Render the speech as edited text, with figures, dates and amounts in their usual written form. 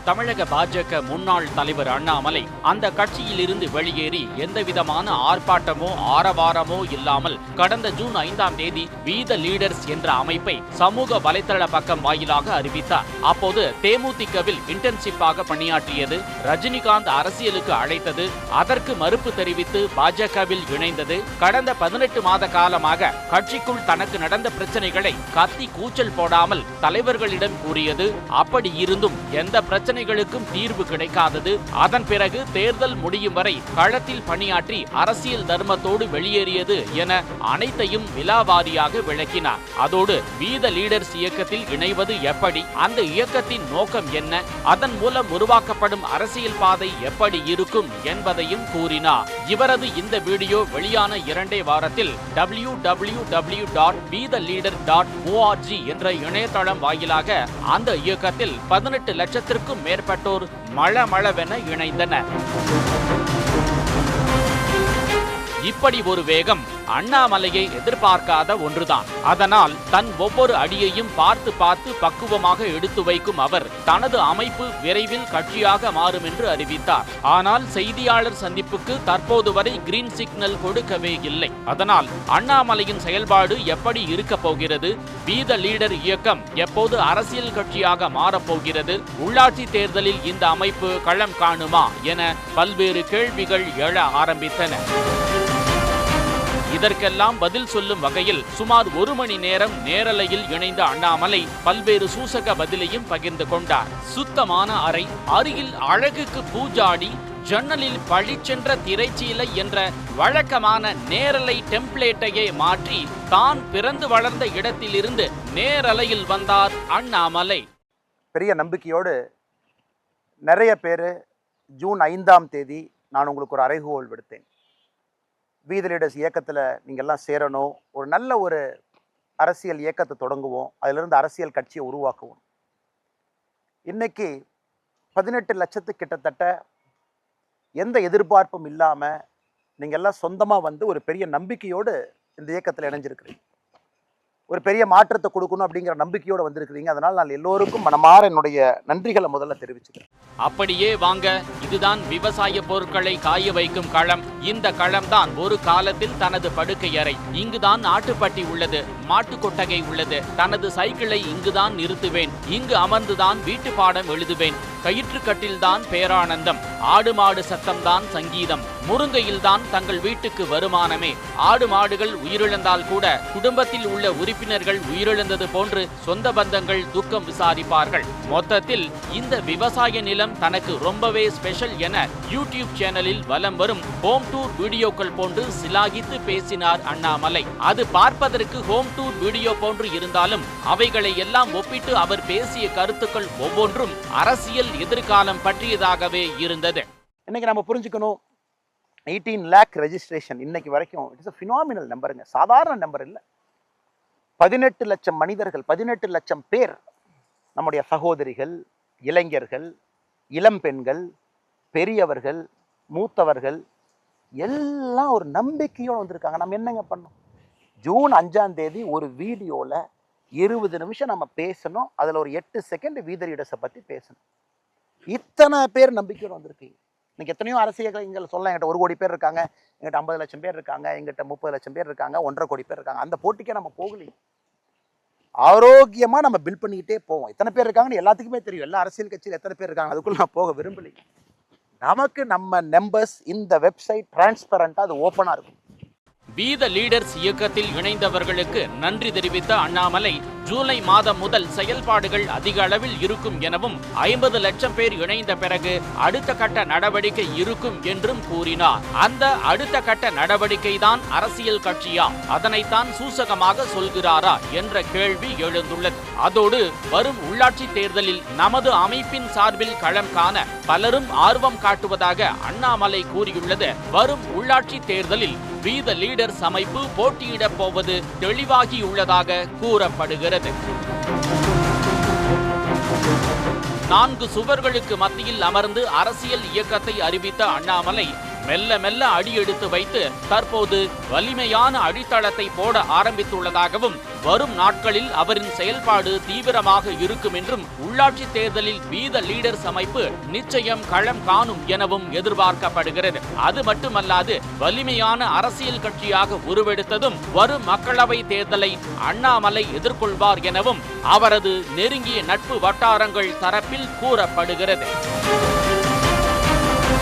தமிழக பாஜக முன்னாள் தலைவர் அண்ணாமலை அந்த கட்சியில் இருந்து வெளியேறி எந்தவிதமான ஆர்ப்பாட்டமோ ஆரவாரமோ இல்லாமல் கடந்த ஜூன் 5ஆம் தேதி வி த லீடர்ஸ் என்ற அமைப்பை சமூக வலைதள பக்கம் வாயிலாக அறிவித்தார். அப்போது தேமுதிகவில் இன்டர்ன்ஷிப்பாக பணியாற்றியது, ரஜினிகாந்த் அரசியலுக்கு அழைத்தது, அதற்கு மறுப்பு தெரிவித்து பாஜகவில் இணைந்தது, கடந்த 18 மாத காலமாக கட்சிக்குள் தனக்கு நடந்த பிரச்சனைகளை கத்தி கூச்சல் போடாமல் தலைவர்களிடம் கூறியது, அப்படி இருந்தும் எந்த பிரச்சனைகளுக்கும் தீர்வு கிடைக்காதது, அதன் பிறகு தேர்தல் முடியும் வரை களத்தில் பணியாற்றி அரசியல் தர்மத்தோடு வெளியேறியது என அனைத்தையும் விலாவாரியாக விளக்கினார். அதோடு வி த லீடர்ஸ் இயக்கத்தில் இணைவது எப்படி, அந்த இயக்கத்தின் நோக்கம் என்ன, அதன் மூலம் உருவாக்கப்படும் அரசியல் பாதை எப்படி இருக்கும் என்பதையும் கூறினார். இவரது இந்த வீடியோ வெளியான 2 வாரத்தில் www.betheleader.org என்ற இணையதளம் வாயிலாக அந்த இயக்கத்தில் 18 லட்சத்திற்கும் மேற்பட்டோர் மளமளவென இணைந்தனர். இப்படி ஒரு வேகம் அண்ணாமலையை எதிர்பார்க்காத ஒன்றுதான். அதனால் தன் ஒவ்வொரு அடியையும் பார்த்து பார்த்து பக்குவமாக எடுத்து வைக்கும் அவர் தனது அமைப்பு விரைவில் கட்சியாக மாறும் என்று அறிவித்தார். ஆனால் செய்தியாளர் சந்திப்புக்கு தற்போது வரை கிரீன் சிக்னல் கொடுக்கவே இல்லை. அதனால் அண்ணாமலையின் செயல்பாடு எப்படி இருக்க போகிறது, வி த லீடர் இயக்கம் எப்போது அரசியல் கட்சியாக மாறப்போகிறது, உள்ளாட்சி தேர்தலில் இந்த அமைப்பு களம் காணுமா என பல்வேறு கேள்விகள் எழ ஆரம்பித்தன. இதற்கெல்லாம் பதில் சொல்லும் வகையில் சுமார் 1 மணி நேரம் நேரலையில் இணைந்த அண்ணாமலை பல்வேறு சூசக பதிலையும் பகிர்ந்து கொண்டார். சுத்தமான அறை, அருகில் அழகுக்கு பூஜாடி, ஜன்னலில் பழிச்சென்ற திரைச்சீலை என்ற வழக்கமான நேரலை டெம்ப்ளேட்டையே மாற்றி தான் பிறந்து வளர்ந்த இடத்திலிருந்து நேரலையில் வந்தார் அண்ணாமலை. பெரிய நம்பிக்கையோடு நிறைய பேர் ஜூன் 5ஆம் தேதி நான் உங்களுக்கு ஒரு அறைகோல் விடுத்தேன். வி த லீடர்ஸ் இயக்கத்தில் நீங்கள்லாம் சேரணும், ஒரு நல்ல ஒரு அரசியல் இயக்கத்தை தொடங்குவோம், அதிலிருந்து அரசியல் கட்சியை உருவாக்குவோம். இன்னைக்கு 18 லட்சத்துக்கு கிட்டத்தட்ட எந்த எதிர்பார்ப்பும் இல்லாமல் நீங்கள் எல்லாம் சொந்தமாக வந்து ஒரு பெரிய நம்பிக்கையோடு இந்த இயக்கத்தில் இணைஞ்சிருக்கிறீங்க. ஒரு பெரிய மாற்றத்தை கொடுக்கணும் அப்படிங்கிற நம்பிக்கையோடு வந்திருக்கிறீங்க. அதனால் நான் எல்லோருக்கும் மனமாற என்னுடைய நன்றிகளை முதல்ல தெரிவிச்சுக்கிறேன். அப்படியே வாங்க, இதுதான் விவசாய பொருட்களை காய வைக்கும் களம். இந்த களம்தான் ஒரு காலத்தில் தனது படுக்கை அறை. இங்குதான் ஆட்டுப்பட்டி உள்ளது, மாட்டு கொட்டகை உள்ளது, தனது சைக்கிளை இங்குதான் நிறுத்துவேன், இங்கு அமர்ந்துதான் வீட்டு பாடம் எழுதுவேன், கயிற்றுக்கட்டில்தான் பேரானந்தம், ஆடு மாடு சத்தம்தான் சங்கீதம், முருங்கையில்தான் தங்கள் வீட்டுக்கு வருமானமே, ஆடு மாடுகள் உயிரிழந்தால் கூட குடும்பத்தில் உள்ள உறுப்பினர்கள் உயிரிழந்தது போன்று சொந்த பந்தங்கள் துக்கம் விசாரிப்பார்கள். மொத்தத்தில் இந்த விவசாய நிலம் தனக்கு ரொம்பவே ஸ்பெஷல் என யூடியூப் சேனலில் வலம் வரும் ஹோம் டூர் வீடியோக்கள் போன்று சிலாகித்து பேசினார் அண்ணாமலை. அது பார்ப்பதற்கு ஹோம் டூர் வீடியோ போன்று இருந்தாலும் அவைகளை எல்லாம் ஒப்பிட்டு அவர் பேசிய கருத்துக்கள் ஒவ்வொன்றும் அரசியல் எதிர்காலம் பற்றியதாகவே இருந்தது. இன்னைக்கு நம்ம புரிஞ்சுக்கணும், 18 lakh ரெஜிஸ்ட்ரேஷன் இன்னைக்கு வரைக்கும் இட்ஸ் a phenomenal நம்பருங்க, சாதாரண நம்பர் இல்லை. 18 லட்சம் மனிதர்கள், 18 லட்சம் பேர், நம்முடைய சகோதரிகள், இளைஞர்கள், இளம் பெண்கள், பெரியவர்கள், மூத்தவர்கள் எல்லாம் ஒரு நம்பிக்கையோடு வந்திருக்காங்க. நம்ம என்னங்க பண்ணோம்? ஜூன் 5ஆம் தேதி ஒரு வீடியோவில் 20 நிமிஷம் நம்ம பேசணும், அதில் ஒரு 8 செகண்ட் வி த லீடர்ஸை பற்றி பேசணும். இத்தனை பேர் நம்பிக்கையோடு வந்திருக்கீங்க. இன்னைக்கு எத்தனையோ அரசியல் இங்கே சொல்ல, எங்கிட்ட 1 கோடி பேர் இருக்காங்க, எங்கிட்ட 50 லட்சம் பேர் இருக்காங்க, எங்கிட்ட 30 லட்சம் பேர் இருக்காங்க, 1.5 கோடி பேர் இருக்காங்க. அந்த போட்டிக்கே நம்ம போகலையே. ஆரோக்கியமாக நம்ம பில் பண்ணிக்கிட்டே போவோம். எத்தனை பேர் இருக்காங்கன்னு எல்லாத்துக்குமே தெரியும். எல்லா அரசியல் கட்சியில் எத்தனை பேர் இருக்காங்க, அதுக்குள்ள நான் போக விரும்பலைங்க. நமக்கு நம்ம நம்பர்ஸ் இந்த வெப்சைட் டிரான்ஸ்பரண்டாக அது ஓப்பனாக இருக்கும். வி த லீடர்ஸ் இயக்கத்தில் இணைந்தவர்களுக்கு நன்றி தெரிவித்த அண்ணாமலை ஜூலை மாதம் முதல் செயல்பாடுகள் அதிக அளவில் இருக்கும் எனவும் 50 லட்சம் பேர் இணைந்த பிறகு அடுத்த கட்ட நடவடிக்கை இருக்கும் என்றும் கூறினார். அந்த அடுத்த கட்ட நடவடிக்கை தான் அரசியல் கட்சியா, அதனைத்தான் சூசகமாக சொல்கிறாரா என்ற கேள்வி எழுந்துள்ளது. அதோடு வரும் உள்ளாட்சி தேர்தலில் நமது அமைப்பின் சார்பில் களம் காண பலரும் ஆர்வம் காட்டுவதாக அண்ணாமலை கூறியுள்ளது. வரும் உள்ளாட்சி தேர்தலில் வி த லீடர்ஸ் அமைப்பு போட்டியிடப் போவது தெளிவாகியுள்ளதாக கூறப்படுகிறது. 4 சுவர்களுக்கு மத்தியில் அமர்ந்து அரசியல் இயக்கத்தை அறிவித்த அண்ணாமலை மெல்ல மெல்ல அடியெடுத்து வைத்து தற்போது வலிமையான அடித்தளத்தை போட ஆரம்பித்துள்ளதாகவும் வரும் நாட்களில் அவரின் செயல்பாடு தீவிரமாக இருக்கும் என்றும் உள்ளாட்சி தேர்தலில் வீத லீடர்ஸ் அமைப்பு நிச்சயம் களம் காணும் எனவும் எதிர்பார்க்கப்படுகிறது. அது மட்டுமல்லாது வலிமையான அரசியல் கட்சியாக உருவெடுத்ததும் வரும் மக்களவை தேர்தலை அண்ணாமலை எதிர்கொள்வார் எனவும் அவரது நெருங்கிய நட்பு வட்டாரங்கள் தரப்பில் கூறப்படுகிறது.